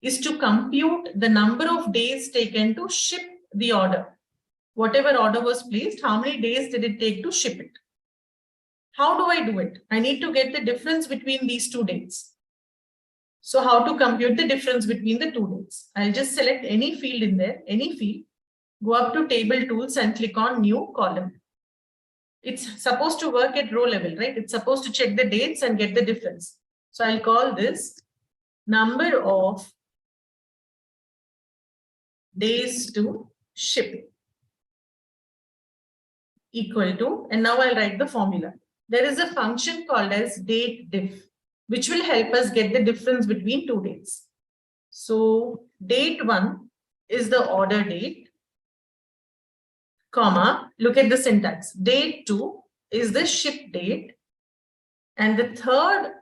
Speaker 1: is to compute the number of days taken to ship the order. Whatever order was placed, how many days did it take to ship it? How do I do it? I need to get the difference between these two dates. So how to compute the difference between the two dates? I'll just select any field in there, any field, go up to table tools and click on new column. It's supposed to work at row level, right? It's supposed to check the dates and get the difference. So I'll call this number of days to ship equal to, and now I'll write the formula. There is a function called as date diff, which will help us get the difference between two dates. So date 1 is the order date, comma, look at the syntax. Date 2 is the ship date, and the third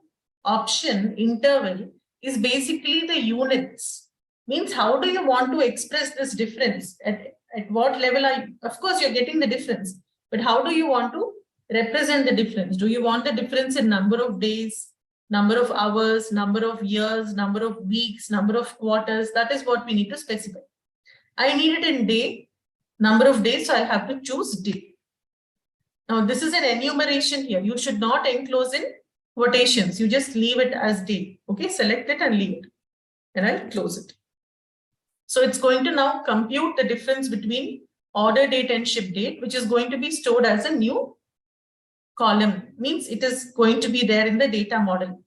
Speaker 1: option, interval, is basically the units. Means how do you want to express this difference? At what level of course you're getting the difference, but how do you want to represent the difference? Do you want the difference in number of days, number of hours, number of years, number of weeks, number of quarters? That is what we need to specify. I need it in day, number of days, so I have to choose day. Now this is an enumeration here. You should not enclose in quotations. You just leave it as day. Okay, select it and leave it. And I'll close it. So it's going to now compute the difference between order date and ship date, which is going to be stored as a new column. Means it is going to be there in the data model.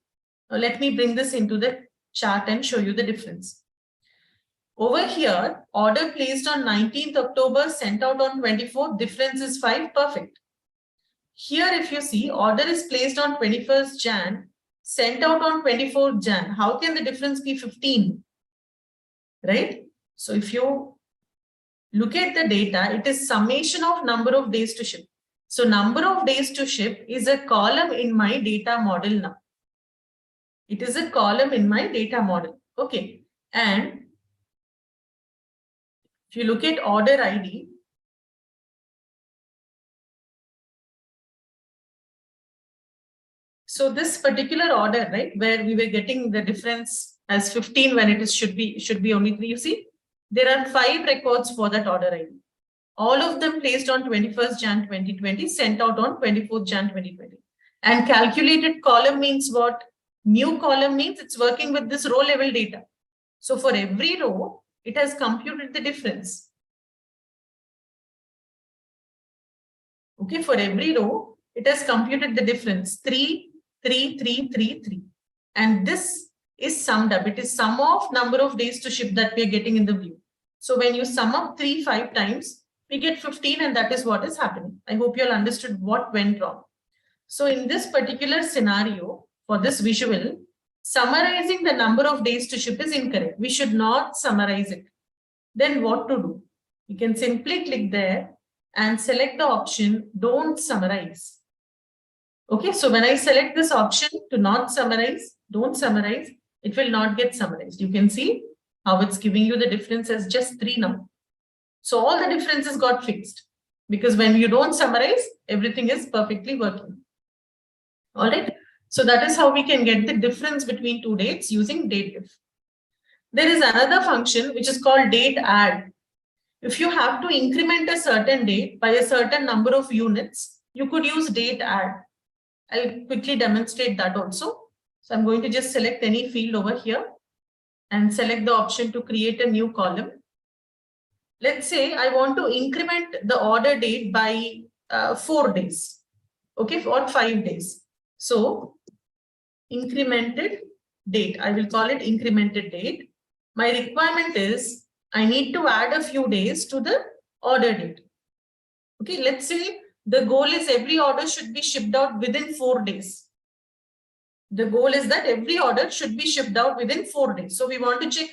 Speaker 1: Now let me bring this into the chart and show you the difference. Over here, order placed on 19th October, sent out on 24th, difference is 5, perfect. Here, if you see, order is placed on 21st Jan, sent out on 24th Jan. How can the difference be 15? Right? So if you look at the data, it is summation of number of days to ship. So number of days to ship is a column in my data model now. It is a column in my data model. Okay. And if you look at order ID, so this particular order, right, where we were getting the difference as 15 when it is should be only 3. You see, there are 5 records for that order ID. All of them placed on 21st Jan 2020, sent out on 24th Jan 2020. And calculated column means what? New column means it's working with this row level data. So for every row, it has computed the difference. Okay, for every row, it has computed the difference 3, 3, 3, 3, 3. And this is summed up. It is sum of number of days to ship that we are getting in the view. So when you sum up 3 5 times, we get 15, and that is what is happening. I hope you all understood what went wrong. So in this particular scenario, for this visual, summarizing the number of days to ship is incorrect. We should not summarize it. Then what to do? You can simply click there and select the option, don't summarize. Okay, so when I select this option to not summarize, don't summarize, it will not get summarized. You can see how it's giving you the difference as just 3 now. So all the differences got fixed because when you don't summarize, everything is perfectly working. All right. So that is how we can get the difference between 2 dates using datediff. There is another function which is called date add. If you have to increment a certain date by a certain number of units, you could use date add. I'll quickly demonstrate that also. So I'm going to just select any field over here and select the option to create a new column. Let's say I want to increment the order date by 4 days, okay, or 5 days. So incremented date, I will call it incremented date. My requirement is I need to add a few days to the order date. Okay, let's say the goal is every order should be shipped out within 4 days. The goal is that every order should be shipped out within 4 days. So we want to check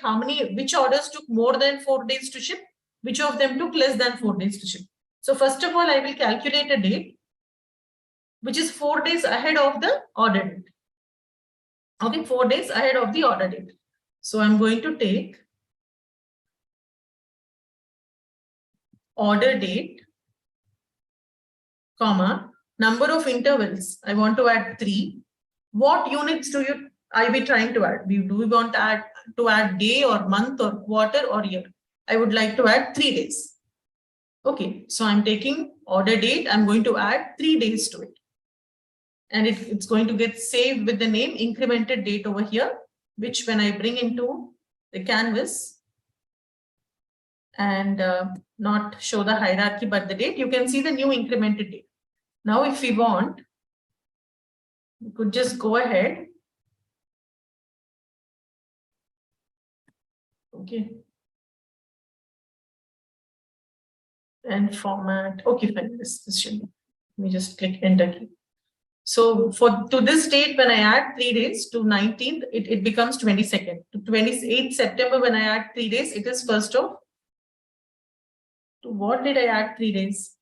Speaker 1: which orders took more than 4 days to ship, which of them took less than 4 days to ship. So first of all, I will calculate a date which is 4 days ahead of the order date. Okay, 4 days ahead of the order date. So I'm going to take order date, comma, number of intervals. I want to add 3. What units I be trying to add? Do we want to add day or month or quarter or year? I would like to add 3 days. Okay, so I'm taking order date. I'm going to add 3 days to it. And it's going to get saved with the name incremented date over here, which when I bring into the canvas and not show the hierarchy but the date, you can see the new incremented date. Now, if we want, we could just go ahead. Okay. And format. Okay, fine. This should be. Let me just click enter key. So to this date, when I add 3 days to 19th, it becomes 22nd. To 28th September, when I add 3 days, it is 1st of. To what did I add 3 days?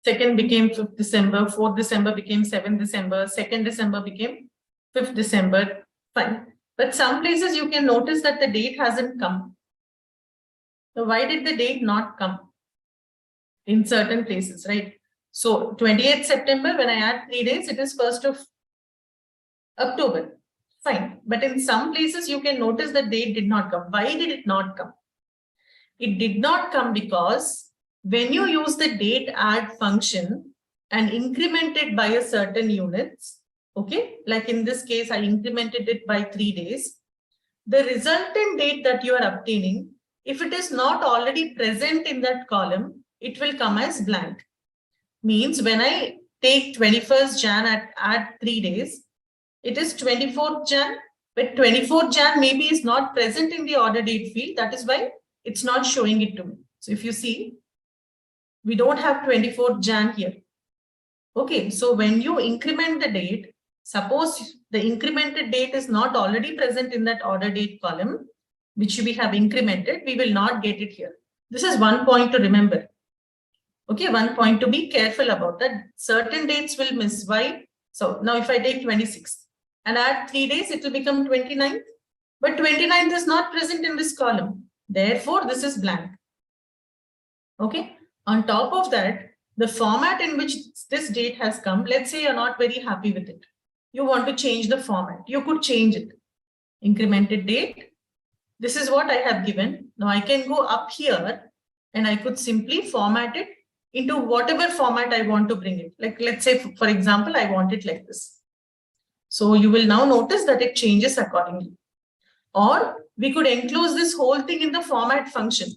Speaker 1: Second became 5th December, 4th December became 7th December, 2nd December became 5th December. Fine. But some places you can notice that the date hasn't come. So why did the date not come? In certain places, right? So 28th September, when I add 3 days, it is 1st of October. Fine. But in some places, you can notice the date did not come. Why did it not come? It did not come because when you use the date add function and increment it by a certain units, okay, like in this case, I incremented it by 3 days, the resultant date that you are obtaining, if it is not already present in that column, it will come as blank. Means when I take 21st Jan add 3 days, it is 24th Jan But 24th Jan maybe is not present in the order date field. That is why it's not showing it to me. So if you see, we don't have 24th Jan here. Okay, so when you increment the date, suppose the incremented date is not already present in that order date column, which we have incremented, we will not get it here. This is one point to remember. Okay, one point to be careful about that. Certain dates will miss. Why? So now if I take 26th and add 3 days, it will become 29th. But 29th is not present in this column. Therefore, this is blank. Okay. On top of that, the format in which this date has come, let's say you're not very happy with it. You want to change the format. You could change it. Incremented date. This is what I have given. Now I can go up here and I could simply format it into whatever format I want to bring it. Like, let's say, for example, I want it like this. So you will now notice that it changes accordingly. Or we could enclose this whole thing in the format function.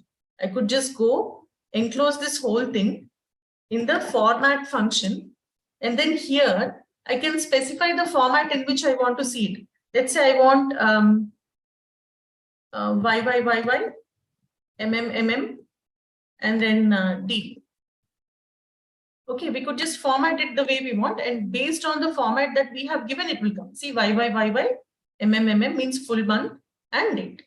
Speaker 1: I could just go enclose this whole thing in the format function. And then here, I can specify the format in which I want to see it. Let's say I want YYYY, MM, and then D. Okay, we could just format it the way we want, and based on the format that we have given, it will come. See, YYYY, MM means full month and date.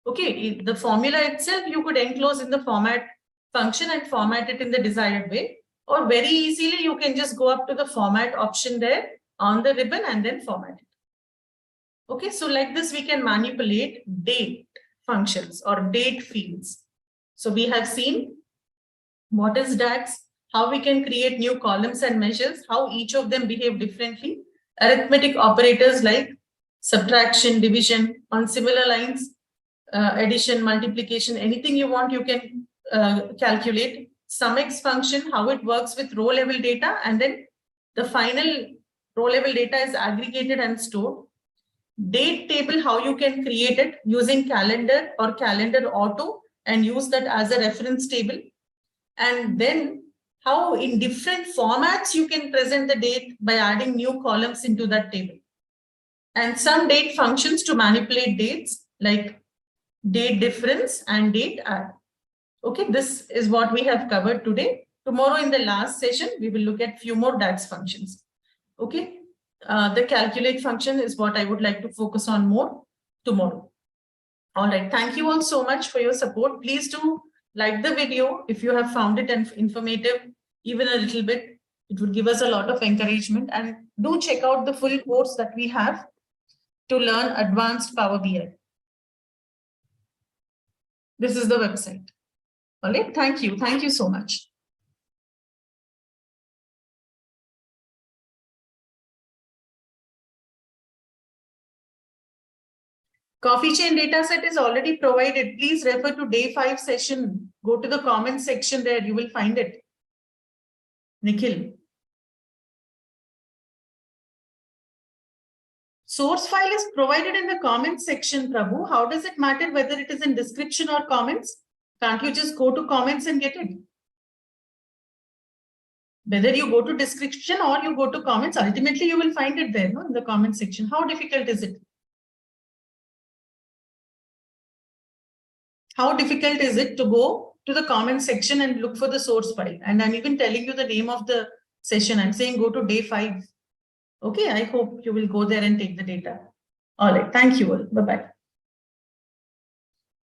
Speaker 1: Okay, the formula itself you could enclose in the format function and format it in the desired way, or very easily you can just go up to the format option there on the ribbon and then format it. Okay, so like this we can manipulate date functions or date fields. So we have seen what is DAX, how we can create new columns and measures, how each of them behave differently, arithmetic operators like subtraction, division, on similar lines, addition, multiplication, anything you want, you can calculate. SUMX function, how it works with row level data, and then the final row level data is aggregated and stored. Date table, how you can create it using calendar or calendar auto and use that as a reference table. And then how in different formats you can present the date by adding new columns into that table. And some date functions to manipulate dates like date difference and date add. Okay, this is what we have covered today. Tomorrow in the last session, we will look at few more DAX functions. Okay, the calculate function is what I would like to focus on more tomorrow. All right, thank you all so much for your support. Please do like the video if you have found it informative, even a little bit. It would give us a lot of encouragement, and do check out the full course that we have to learn advanced Power BI. This is the website. All right, thank you. Thank you so much. Coffee chain dataset is already provided. Please refer to day 5 session. Go to the comment section there. You will find it. Nikhil. Source file is provided in the comments section, Prabhu. How does it matter whether it is in description or comments? Can't you just go to comments and get it? Whether you go to description or you go to comments, ultimately you will find it there, no, in the comment section. How difficult is it? How difficult is it to go to the comment section and look for the source file? And I'm even telling you the name of the session. I'm saying go to day 5. Okay, I hope you will go there and take the data. All right, thank you all. Bye-bye.